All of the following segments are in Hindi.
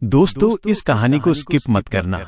दोस्तों, इस कहानी को स्किप मत करना,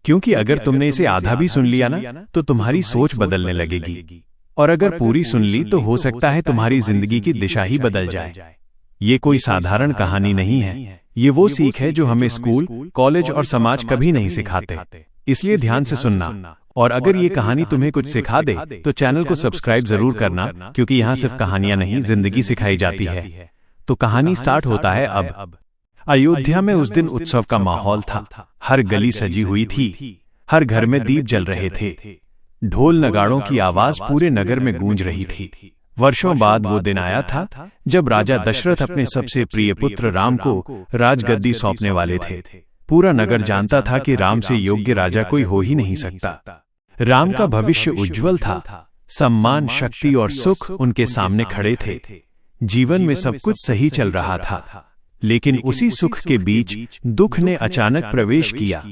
क्योंकि अगर तुमने इसे आधा भी सुन लिया ना तो तुम्हारी सोच बदलने लगेगी, और अगर पूरी सुन ली तो हो सकता है तुम्हारी जिंदगी की दिशा ही बदल जाए। ये कोई साधारण कहानी नहीं है, ये वो सीख है जो हमें स्कूल, कॉलेज और समाज कभी नहीं सिखाते। इसलिए ध्यान से सुनना, और अगर ये कहानी तुम्हें कुछ सिखा दे तो चैनल को सब्सक्राइब जरूर करना, क्योंकि यहाँ सिर्फ कहानियां नहीं, जिंदगी सिखाई जाती है। तो कहानी स्टार्ट होता है अब। अयोध्या में उस दिन उत्सव का माहौल था। हर गली सजी हुई थी, हर घर में दीप जल रहे थे, ढोल नगाड़ों की आवाज पूरे नगर में गूंज रही थी। वर्षों बाद वो दिन आया था जब राजा दशरथ अपने सबसे प्रिय पुत्र राम को राजगद्दी सौंपने वाले थे। पूरा नगर जानता था कि राम से योग्य राजा कोई हो ही नहीं सकता। राम का भविष्य उज्जवल था, सम्मान, शक्ति और सुख उनके सामने खड़े थे। जीवन में सब कुछ सही चल रहा था, लेकिन उसी सुख के बीच दुख ने अचानक प्रवेश किया।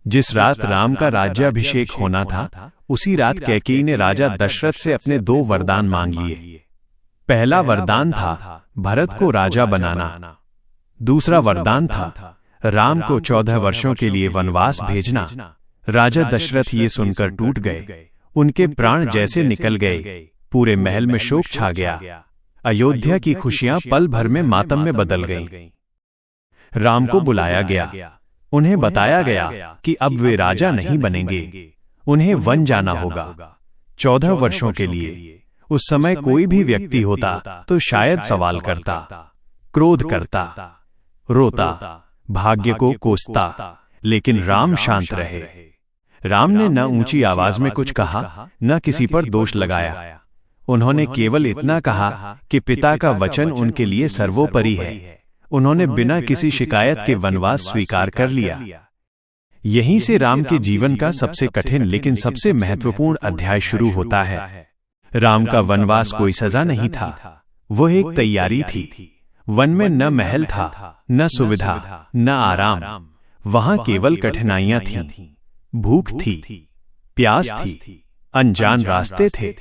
जिस रात राम का राज्याभिषेक होना था, उसी रात कैकेयी ने राजा दशरथ से अपने 2 वरदान मांग लिए। पहला वरदान था भरत को राजा बनाना। दूसरा वरदान था राम को 14 वर्षों के लिए वनवास भेजना। राजा दशरथ ये सुनकर टूट गए, उनके प्राण जैसे निकल गए। पूरे महल में शोक छा गया। अयोध्या की खुशियां पल भर में मातम में बदल गईं। राम को बुलाया गया, उन्हें बताया गया कि अब वे राजा नहीं बनेंगे, उन्हें वन जाना होगा 14 वर्षों के लिए। उस समय कोई भी व्यक्ति होता तो शायद सवाल करता, क्रोध करता, रोता, भाग्य को कोसता, लेकिन राम शांत रहे। राम ने न ऊंची आवाज में कुछ कहा, न किसी पर दोष लगाया। उन्होंने केवल इतना कहा कि पिता का वचन उनके लिए सर्वोपरि है। उन्होंने बिना किसी शिकायत के वनवास स्वीकार कर लिया। यहीं से राम के जीवन का सबसे कठिन लेकिन सबसे महत्वपूर्ण अध्याय शुरू होता है। राम का वनवास कोई सजा नहीं था, वो एक तैयारी थी। वन में न महल था, न सुविधा, न आराम। वहां केवल कठिनाइयां थीं, भूख थी, प्यास थी, अनजान रास्ते थे,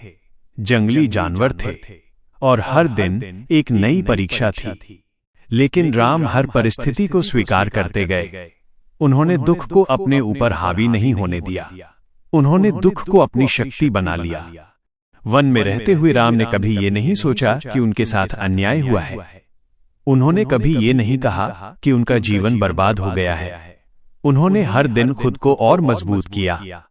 जंगली जानवर थे, और हर दिन एक नई परीक्षा थी। लेकिन राम हर परिस्थिति को स्वीकार करते गए। उन्होंने दुख को अपने ऊपर हावी नहीं होने दिया, उन्होंने दुख को अपनी शक्ति बना लिया। वन में रहते हुए राम ने कभी ये नहीं सोचा कि उनके साथ अन्याय हुआ है। उन्होंने कभी ये नहीं कहा कि उनका जीवन बर्बाद हो गया है। उन्होंने हर दिन खुद को और मजबूत किया।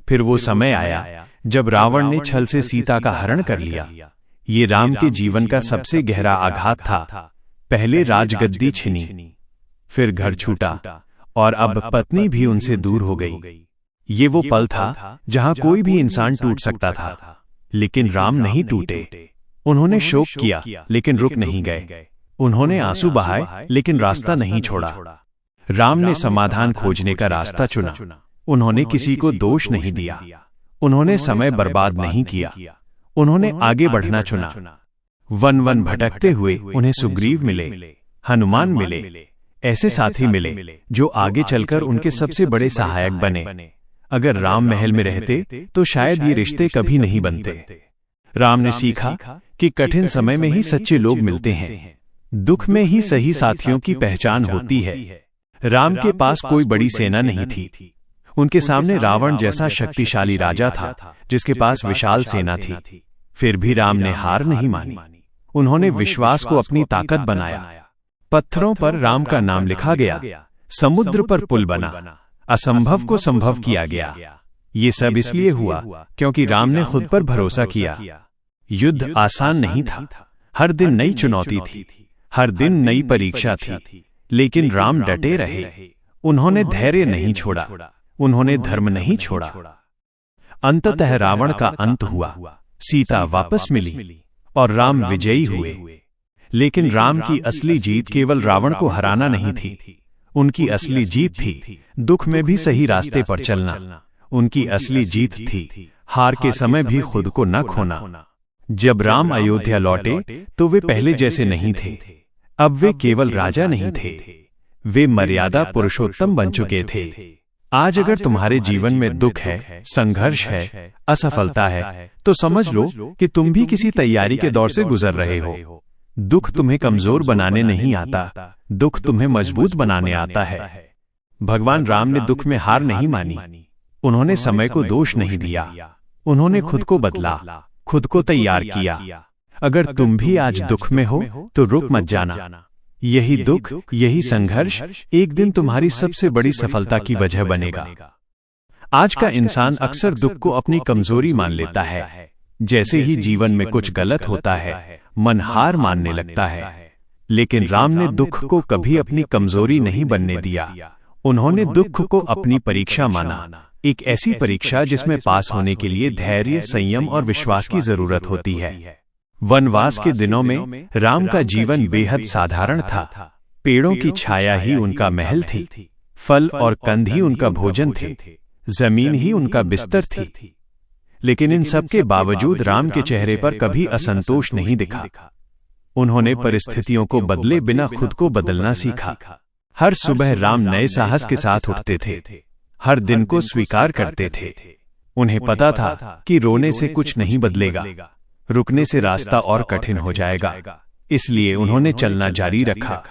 फिर वो समय आया जब रावण ने छल से सीता का हरण कर लिया। ये राम के जीवन का सबसे गहरा आघात था। पहले राजगद्दी छिनी, फिर घर छूटा, और अब पत्नी भी उनसे दूर हो गई। ये वो पल था जहां कोई भी इंसान टूट सकता था, लेकिन राम नहीं टूटे। उन्होंने शोक किया, लेकिन रुक नहीं गए। उन्होंने आंसू बहाए, लेकिन रास्ता नहीं छोड़ा। राम ने समाधान खोजने का रास्ता चुना। उन्होंने किसी को दोष नहीं दिया, उन्होंने समय बर्बाद नहीं किया, उन्होंने आगे बढ़ना चुना। वन वन भटकते हुए उन्हें सुग्रीव मिले, हनुमान मिले, ऐसे साथी मिले जो आगे चलकर उनके सबसे बड़े सहायक बने। अगर राम महल में रहते तो शायद ये रिश्ते कभी नहीं बनते। राम ने सीखा कि कठिन समय में ही सच्चे लोग मिलते हैं, दुख में ही सही साथियों की पहचान होती है। राम के पास कोई बड़ी सेना नहीं थी। उनके सामने रावण जैसा शक्तिशाली राजा था, जिसके पास विशाल सेना थी। फिर भी राम ने हार नहीं मानी। उन्होंने विश्वास को अपनी ताकत बनाया। पत्थरों पर राम का नाम लिखा गया, समुद्र पर पुल बना, असंभव को संभव किया गया। ये सब इसलिए हुआ क्योंकि राम ने खुद पर भरोसा किया। युद्ध आसान नहीं था, हर दिन नई चुनौती थी, हर दिन नई परीक्षा थी, लेकिन राम डटे रहे। उन्होंने धैर्य नहीं छोड़ा, उन्होंने धर्म नहीं छोड़ा। अंततः रावण का अंत हुआ, सीता वापस मिली, और राम विजयी हुए। लेकिन राम की असली जीत केवल रावण को हराना नहीं थी। उनकी असली जीत थी दुख में भी सही रास्ते पर चलना। उनकी असली जीत थी हार के समय भी खुद को न खोना। जब राम अयोध्या लौटे तो वे पहले जैसे नहीं थे। अब वे केवल राजा नहीं थे, वे मर्यादा पुरुषोत्तम बन चुके थे। आज अगर तुम्हारे जीवन में दुख है, संघर्ष है, असफलता है, तो समझ लो कि तुम भी किसी तैयारी के दौर से गुजर रहे हो। दुख तुम्हें कमजोर बनाने नहीं आता, दुख तुम्हें मजबूत बनाने आता है। भगवान राम ने दुख में हार नहीं मानी। उन्होंने समय को दोष नहीं दिया। उन्होंने खुद को बदला, खुद को तैयार किया। अगर तुम भी आज दुख में हो तो रुक मत जाना। यही दुख, यही संघर्ष एक दिन तुम्हारी सबसे बड़ी सफलता की वजह बनेगा। आज का इंसान अक्सर दुख को अपनी कमजोरी मान लेता है। जैसे ही जीवन में कुछ गलत होता है, मन हार मानने लगता है। लेकिन राम ने दुख को कभी अपनी कमजोरी नहीं बनने दिया। उन्होंने दुख को अपनी परीक्षा माना, एक ऐसी परीक्षा जिसमें पास होने के लिए धैर्य, संयम और विश्वास की जरूरत होती है। वनवास के दिनों में राम का जीवन बेहद साधारण था। पेड़ों की छाया ही उनका महल थी, फल और कंद ही उनका भोजन थे, जमीन ही उनका बिस्तर थी। लेकिन इन सब के बावजूद राम के चेहरे पर कभी असंतोष नहीं दिखा। उन्होंने परिस्थितियों को बदले बिना खुद को बदलना सीखा। हर सुबह राम नए साहस के साथ उठते थे, हर दिन को स्वीकार करते थे। उन्हें पता था कि रोने से कुछ नहीं बदलेगा, रुकने से रास्ता और कठिन हो जाएगा। इसलिए उन्होंने चलना जारी रखा।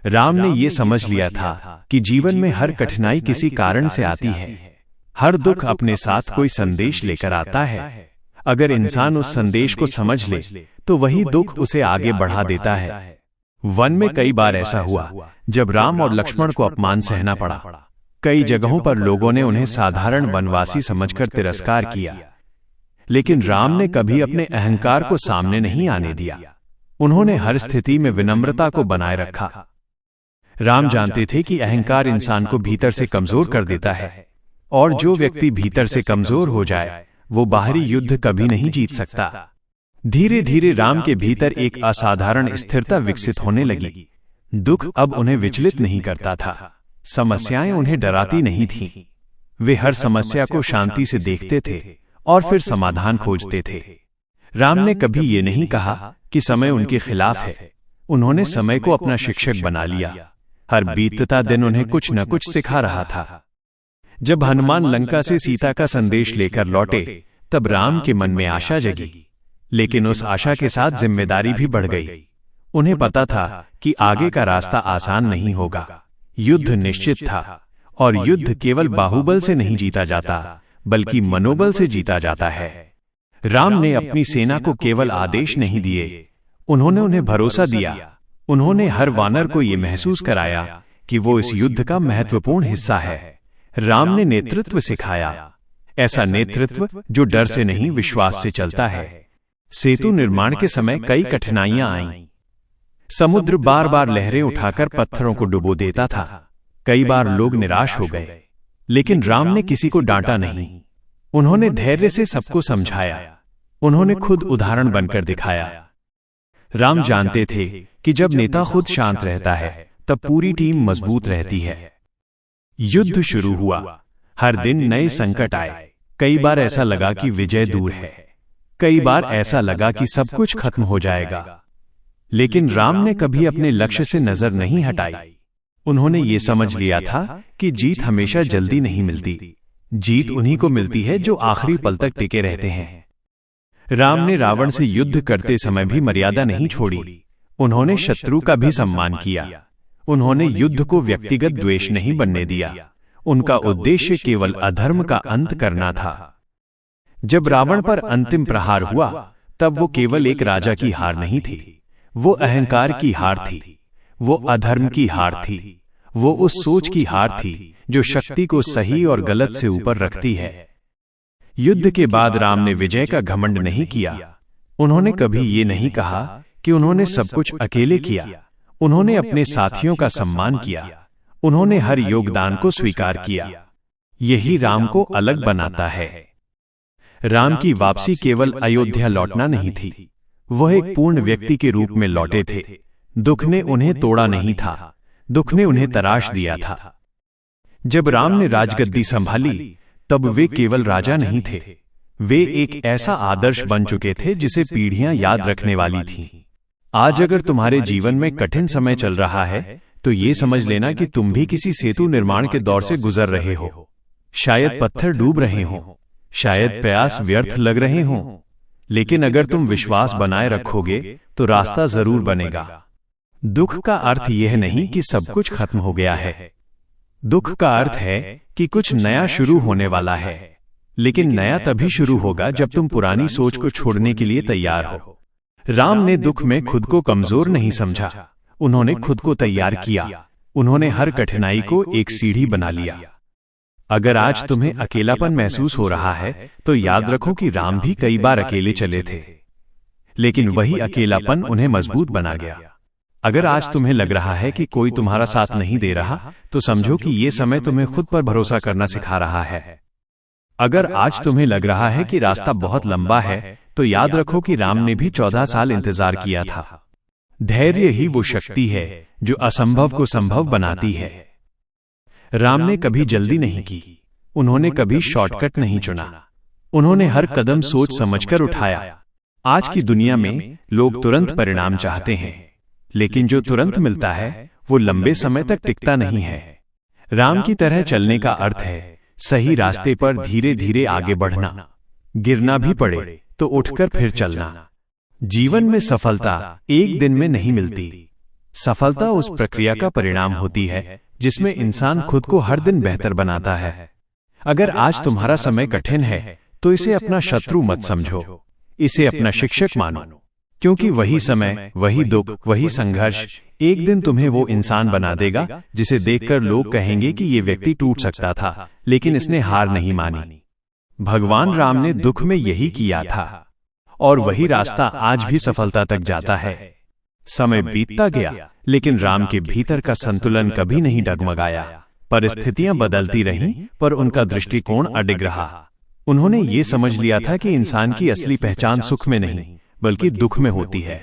राम ने ये समझ लिया था कि जीवन में हर कठिनाई किसी कारण से आती है। हर दुख अपने साथ कोई संदेश लेकर आता है। अगर इंसान उस संदेश को समझ ले तो वही दुख उसे आगे बढ़ा देता है। वन में कई बार ऐसा हुआ जब राम और लक्ष्मण को अपमान सहना पड़ा। कई जगहों पर लोगों ने उन्हें साधारण वनवासी समझकर तिरस्कार किया। लेकिन राम ने कभी अपने अहंकार को सामने नहीं आने दिया। उन्होंने हर स्थिति में विनम्रता को बनाए रखा। राम जानते थे कि अहंकार इंसान को भीतर से कमजोर कर देता है, और जो व्यक्ति भीतर से कमजोर हो जाए वो बाहरी युद्ध कभी नहीं जीत सकता। धीरे धीरे राम के भीतर एक असाधारण स्थिरता विकसित होने लगी। दुख अब उन्हें विचलित नहीं करता था, समस्याएं उन्हें डराती नहीं थीं। वे हर समस्या को शांति से देखते थे और फिर समाधान खोजते थे। राम ने कभी ये नहीं कहा कि समय उनके खिलाफ है। उन्होंने समय को अपना शिक्षक बना लिया। हर बीतता दिन उन्हें कुछ न कुछ सिखा रहा था। जब हनुमान लंका से सीता का संदेश लेकर लौटे तब राम के मन में आशा जगी। लेकिन उस आशा के साथ जिम्मेदारी भी बढ़ गई। उन्हें पता था कि आगे का रास्ता आसान नहीं होगा। युद्ध निश्चित था, और युद्ध केवल बाहुबल से नहीं जीता जाता बल्कि मनोबल से जीता जाता है। राम ने अपनी सेना को केवल आदेश नहीं दिए, उन्होंने उन्हें भरोसा दिया। उन्होंने हर वानर को यह महसूस कराया कि वो इस युद्ध का महत्वपूर्ण हिस्सा है। राम ने नेतृत्व सिखाया, ऐसा नेतृत्व जो डर से नहीं विश्वास से चलता है। सेतु निर्माण के समय कई कठिनाइयां आईं। समुद्र बार बार लहरें उठाकर पत्थरों को डुबो देता था। कई बार लोग निराश हो गए, लेकिन राम ने किसी को डांटा नहीं। उन्होंने धैर्य से सबको समझाया। उन्होंने खुद उदाहरण बनकर दिखाया। राम जानते थे कि जब नेता खुद शांत रहता है तब पूरी टीम मजबूत रहती है। युद्ध शुरू हुआ। हर दिन नए संकट आए। कई बार ऐसा लगा कि विजय दूर है, कई बार ऐसा लगा कि सब कुछ खत्म हो जाएगा। लेकिन राम ने कभी अपने लक्ष्य से नजर नहीं हटाई। उन्होंने ये समझ लिया था कि जीत हमेशा जल्दी नहीं मिलती। जीत उन्हीं को मिलती है जो आखिरी पल तक टिके रहते हैं। राम ने रावण से युद्ध करते समय भी मर्यादा नहीं छोड़ी। उन्होंने शत्रु का भी सम्मान किया। उन्होंने युद्ध को व्यक्तिगत द्वेष नहीं बनने दिया। उनका उद्देश्य केवल अधर्म का अंत करना था। जब रावण पर अंतिम प्रहार हुआ तब वो केवल एक राजा की हार नहीं थी, वो अहंकार की हार थी, वो अधर्म की हार थी, वो उस सोच की हार थी जो शक्ति को सही और गलत से ऊपर रखती है। युद्ध के बाद राम ने विजय का घमंड नहीं किया। उन्होंने कभी ये नहीं कहा कि उन्होंने सब कुछ अकेले किया। उन्होंने अपने साथियों का सम्मान किया। उन्होंने हर योगदान को स्वीकार किया। यही राम को अलग बनाता है। राम की वापसी केवल अयोध्या लौटना नहीं थी, वह एक पूर्ण व्यक्ति के रूप में लौटे थे। दुख ने उन्हें तोड़ा नहीं था, दुख ने उन्हें तराश दिया था। जब राम ने राजगद्दी संभाली तब वे केवल राजा नहीं थे, वे एक ऐसा आदर्श बन चुके थे जिसे पीढ़ियां याद रखने वाली थीं। आज अगर तुम्हारे जीवन में कठिन समय चल रहा है तो ये समझ लेना कि तुम भी किसी सेतु निर्माण के दौर से गुजर रहे हो। शायद पत्थर डूब रहे हों, शायद प्रयास व्यर्थ लग रहे हों, लेकिन अगर तुम विश्वास बनाए रखोगे तो रास्ता जरूर बनेगा। दुख का अर्थ यह नहीं कि सब कुछ खत्म हो गया है। दुख का अर्थ है कि कुछ नया शुरू होने वाला है, लेकिन नया तभी शुरू होगा जब तुम पुरानी सोच को छोड़ने के लिए तैयार हो। राम ने दुख में खुद को कमजोर नहीं समझा, उन्होंने खुद को तैयार किया। उन्होंने हर कठिनाई को एक सीढ़ी बना लिया। अगर आज तुम्हें अकेलापन महसूस हो रहा है तो याद रखो कि राम भी कई बार अकेले चले थे, लेकिन वही अकेलापन उन्हें मजबूत बना गया। अगर आज तुम्हें लग रहा है कि कोई तुम्हारा साथ नहीं दे रहा, तो समझो कि ये समय तुम्हें खुद पर भरोसा करना सिखा रहा है। अगर आज तुम्हें लग रहा है कि रास्ता बहुत लंबा है, तो याद रखो कि राम ने भी 14 साल इंतजार किया था। धैर्य ही वो शक्ति है जो असंभव को संभव बनाती है। राम ने कभी जल्दी नहीं की, उन्होंने कभी शॉर्टकट नहीं चुना, उन्होंने हर कदम सोच समझकर उठाया। आज की दुनिया में लोग तुरंत परिणाम चाहते हैं, लेकिन जो तुरंत मिलता है वो लंबे समय तक टिकता नहीं है। राम की तरह चलने का अर्थ है सही रास्ते पर धीरे धीरे आगे बढ़ना, गिरना भी पड़े तो उठकर फिर चलना। जीवन में सफलता एक दिन में नहीं मिलती। सफलता उस प्रक्रिया का परिणाम होती है जिसमें इंसान खुद को हर दिन बेहतर बनाता है। अगर आज तुम्हारा समय कठिन है तो इसे अपना शत्रु मत समझो, इसे अपना शिक्षक मानो, क्योंकि वही समय, वही दुख, वही संघर्ष एक दिन तुम्हें वो इंसान बना देगा जिसे देखकर लोग कहेंगे कि ये व्यक्ति टूट सकता था, लेकिन इसने हार नहीं मानी। भगवान राम ने दुख में यही किया था, और वही रास्ता आज भी सफलता तक जाता है। समय बीतता गया, लेकिन राम के भीतर का संतुलन कभी नहीं डगमगाया। परिस्थितियां बदलती रहीं, पर उनका दृष्टिकोण अडिग रहा। उन्होंने ये समझ लिया था कि इंसान की असली पहचान सुख में नहीं, बल्कि दुख में होती है।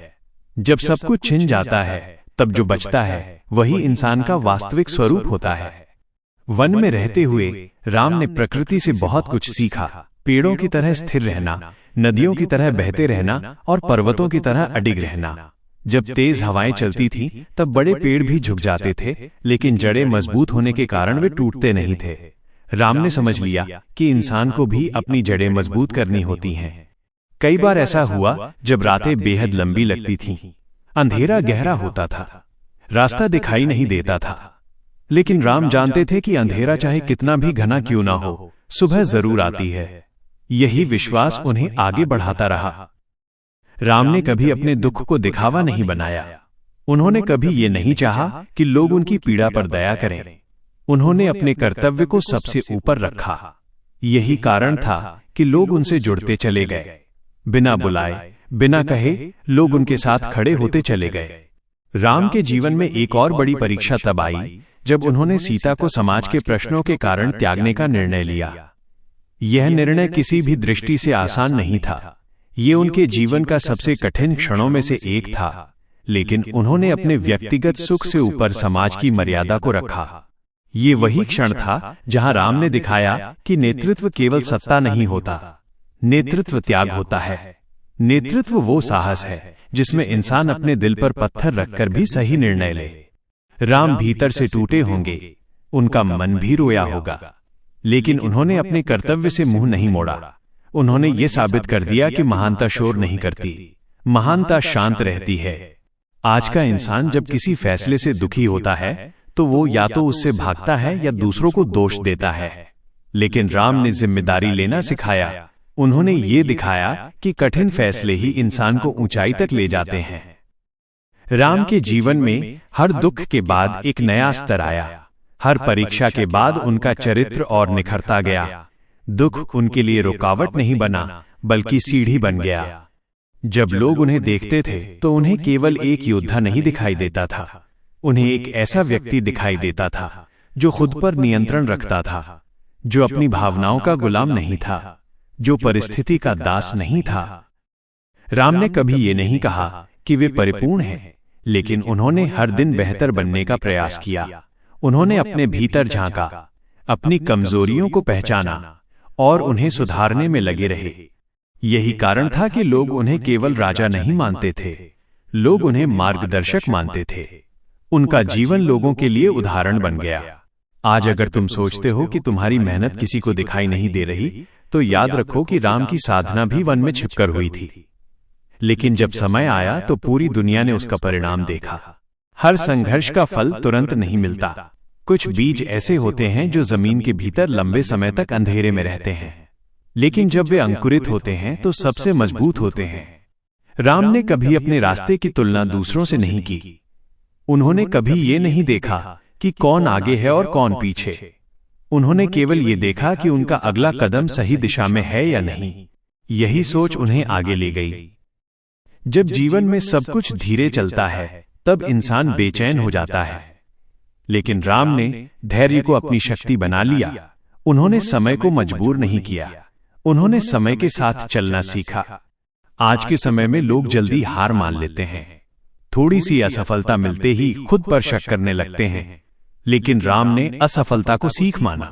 जब सब कुछ छिन जाता है, तब जो बचता है वही इंसान का वास्तविक स्वरूप होता है। वन में रहते हुए राम ने प्रकृति से बहुत कुछ सीखा। पेड़ों की तरह स्थिर रहना, नदियों की तरह बहते रहना और पर्वतों की तरह अडिग रहना। जब तेज हवाएं चलती थीं, तब बड़े पेड़ भी झुक जाते थे, लेकिन जड़ें मजबूत होने के कारण वे टूटते नहीं थे। राम ने समझ लिया कि इंसान को भी अपनी जड़ें मजबूत करनी होती हैं। कई बार ऐसा हुआ जब रातें बेहद लंबी लगती थीं, अंधेरा गहरा होता था, रास्ता दिखाई नहीं देता था, लेकिन राम जानते थे कि अंधेरा चाहे कितना भी घना क्यों ना हो, सुबह जरूर आती है। यही विश्वास उन्हें आगे बढ़ाता रहा। राम ने कभी अपने दुख को दिखावा नहीं बनाया। उन्होंने कभी ये नहीं चाहा कि लोग उनकी पीड़ा पर दया करें। उन्होंने अपने कर्तव्य को सबसे ऊपर रखा। यही कारण था कि लोग उनसे जुड़ते चले गए। बिना बुलाए, बिना कहे लोग उनके साथ खड़े होते चले गए। राम के जीवन में एक और बड़ी परीक्षा तब आई जब उन्होंने सीता को समाज के प्रश्नों के कारण त्यागने का निर्णय लिया। यह निर्णय किसी भी दृष्टि से आसान नहीं था। ये उनके जीवन का सबसे कठिन क्षणों में से एक था, लेकिन उन्होंने अपने व्यक्तिगत सुख से ऊपर समाज की मर्यादा को रखा। ये वही क्षण था जहां राम ने दिखाया कि नेतृत्व केवल सत्ता नहीं होता, नेतृत्व त्याग होता है। नेतृत्व वो साहस है जिसमें इंसान अपने दिल पर पत्थर रखकर भी सही निर्णय ले। राम भीतर से टूटे होंगे, उनका मन भी रोया होगा, लेकिन उन्होंने अपने कर्तव्य से मुंह नहीं मोड़ा। उन्होंने ये साबित कर दिया कि महानता शोर नहीं करती, महानता शांत रहती है। आज का इंसान जब किसी फैसले से दुखी होता है तो वो या तो उससे भागता है या दूसरों को दोष देता है, लेकिन राम ने जिम्मेदारी लेना सिखाया। उन्होंने ये दिखाया कि कठिन फैसले ही इंसान को ऊंचाई तक ले जाते हैं। राम के जीवन में हर दुख के बाद एक नया स्तर आया। हर परीक्षा के बाद उनका चरित्र और निखरता गया। दुख उनके लिए रुकावट नहीं बना, बल्कि सीढ़ी बन गया। जब लोग उन्हें देखते थे तो उन्हें केवल एक योद्धा नहीं दिखाई देता था, उन्हें एक ऐसा व्यक्ति दिखाई देता था जो खुद पर नियंत्रण रखता था, जो अपनी भावनाओं का गुलाम नहीं था, जो परिस्थिति का दास नहीं था। राम ने कभी ये नहीं कहा कि वे परिपूर्ण हैं, लेकिन उन्होंने हर दिन बेहतर बनने का प्रयास किया। उन्होंने अपने भीतर झांका, अपनी कमजोरियों को पहचाना और उन्हें सुधारने में लगे रहे। यही कारण था कि लोग उन्हें केवल राजा नहीं मानते थे, लोग उन्हें मार्गदर्शक मानते थे। उनका जीवन लोगों के लिए उदाहरण बन गया। आज अगर तुम सोचते हो कि तुम्हारी मेहनत किसी को दिखाई नहीं दे रही, तो याद रखो कि राम की साधना भी वन में छिपकर हुई थी। लेकिन जब समय आया तो पूरी दुनिया ने उसका परिणाम देखा। हर संघर्ष का फल तुरंत नहीं मिलता। कुछ बीज ऐसे होते हैं जो जमीन के भीतर लंबे समय तक अंधेरे में रहते हैं, लेकिन जब वे अंकुरित होते हैं तो सबसे मजबूत होते हैं। राम ने कभी अपने रास्ते की तुलना दूसरों से नहीं की। उन्होंने कभी ये नहीं देखा कि कौन आगे है और कौन पीछे। उन्होंने केवल ये देखा कि उनका अगला कदम सही दिशा में है या नहीं। यही सोच उन्हें आगे ले गई। जब जीवन में सब कुछ धीरे चलता है तब इंसान बेचैन हो जाता है, लेकिन राम ने धैर्य को अपनी शक्ति बना लिया। उन्होंने समय को मजबूर नहीं किया, उन्होंने समय के साथ चलना सीखा। आज के समय में लोग जल्दी हार मान लेते हैं, थोड़ी सी असफलता मिलते ही खुद पर शक करने लगते हैं। लेकिन राम ने असफलता को सीख माना।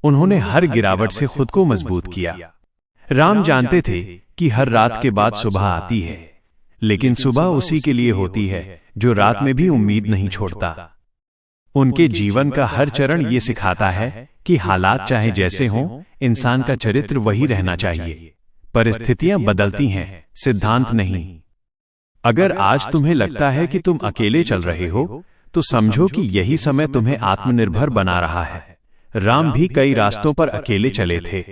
उन्होंने हर गिरावट से खुद को मजबूत किया। राम जानते थे कि हर रात के बाद सुबह आती है, लेकिन सुबह उसी के लिए होती है जो रात में भी उम्मीद नहीं छोड़ता। उनके जीवन का हर चरण ये सिखाता है कि हालात चाहे जैसे हों, इंसान का चरित्र वही रहना चाहिए। परिस्थितियां बदलती हैं, सिद्धांत नहीं। अगर आज तुम्हें लगता है कि तुम अकेले चल रहे हो, तो समझो कि यही समय तुम्हें आत्मनिर्भर बना रहा है। राम भी कई रास्तों पर अकेले चले थे,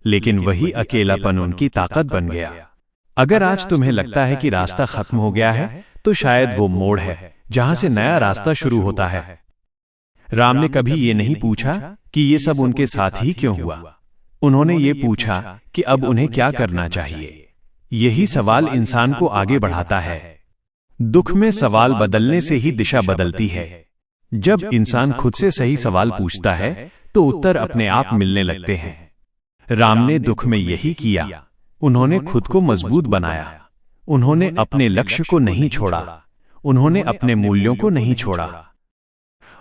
लेकिन वही अकेलापन उनकी ताकत बन गया। अगर आज तुम्हें लगता है कि रास्ता खत्म हो गया है, तो शायद वो मोड़ है जहां से नया रास्ता शुरू होता है। राम ने कभी ये नहीं पूछा कि ये सब उनके साथ ही क्यों हुआ। उन्होंने ये पूछा कि अब उन्हें क्या करना चाहिए। यही सवाल इंसान को आगे बढ़ाता है। दुख में सवाल बदलने से ही दिशा बदलती है। जब इंसान खुद से सही सवाल पूछता है तो उत्तर अपने आप मिलने लगते हैं। राम ने दुख में यही किया। उन्होंने खुद को मजबूत बनाया। उन्होंने अपने लक्ष्य को नहीं छोड़ा। उन्होंने अपने मूल्यों को नहीं छोड़ा।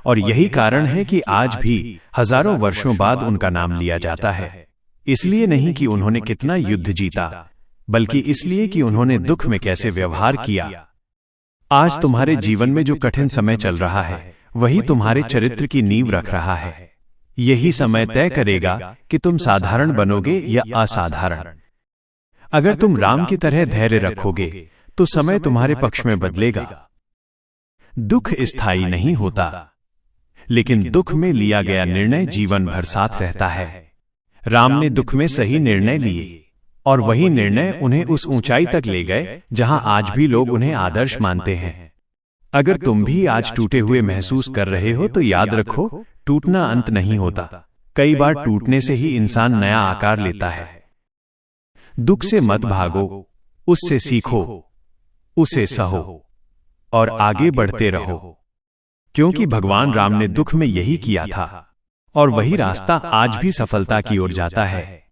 और यही कारण है कि आज भी हजारों वर्षों बाद उनका नाम लिया जाता है। इसलिए नहीं कि उन्होंने कितना युद्ध जीता, बल्कि इसलिए कि उन्होंने दुख में कैसे व्यवहार किया। आज तुम्हारे जीवन में जो कठिन समय चल रहा है, वही तुम्हारे चरित्र की नींव रख रहा है। यही समय तय करेगा कि तुम साधारण बनोगे या असाधारण। अगर तुम राम की तरह धैर्य रखोगे तो समय तुम्हारे पक्ष में बदलेगा। दुख स्थायी नहीं होता, लेकिन दुख में लिया गया निर्णय जीवन भर साथ रहता है। राम ने दुख में सही निर्णय लिए, और वही निर्णय उन्हें उस ऊंचाई तक ले गए जहां आज भी लोग उन्हें आदर्श मानते हैं। अगर तुम भी आज टूटे हुए महसूस कर रहे हो, तो याद रखो, टूटना अंत नहीं होता। कई बार टूटने से ही इंसान नया आकार लेता है। दुख से मत भागो, उससे सीखो, उसे सहो और आगे बढ़ते रहो, क्योंकि भगवान राम ने दुख में यही किया था, और वही रास्ता आज भी सफलता की ओर जाता है।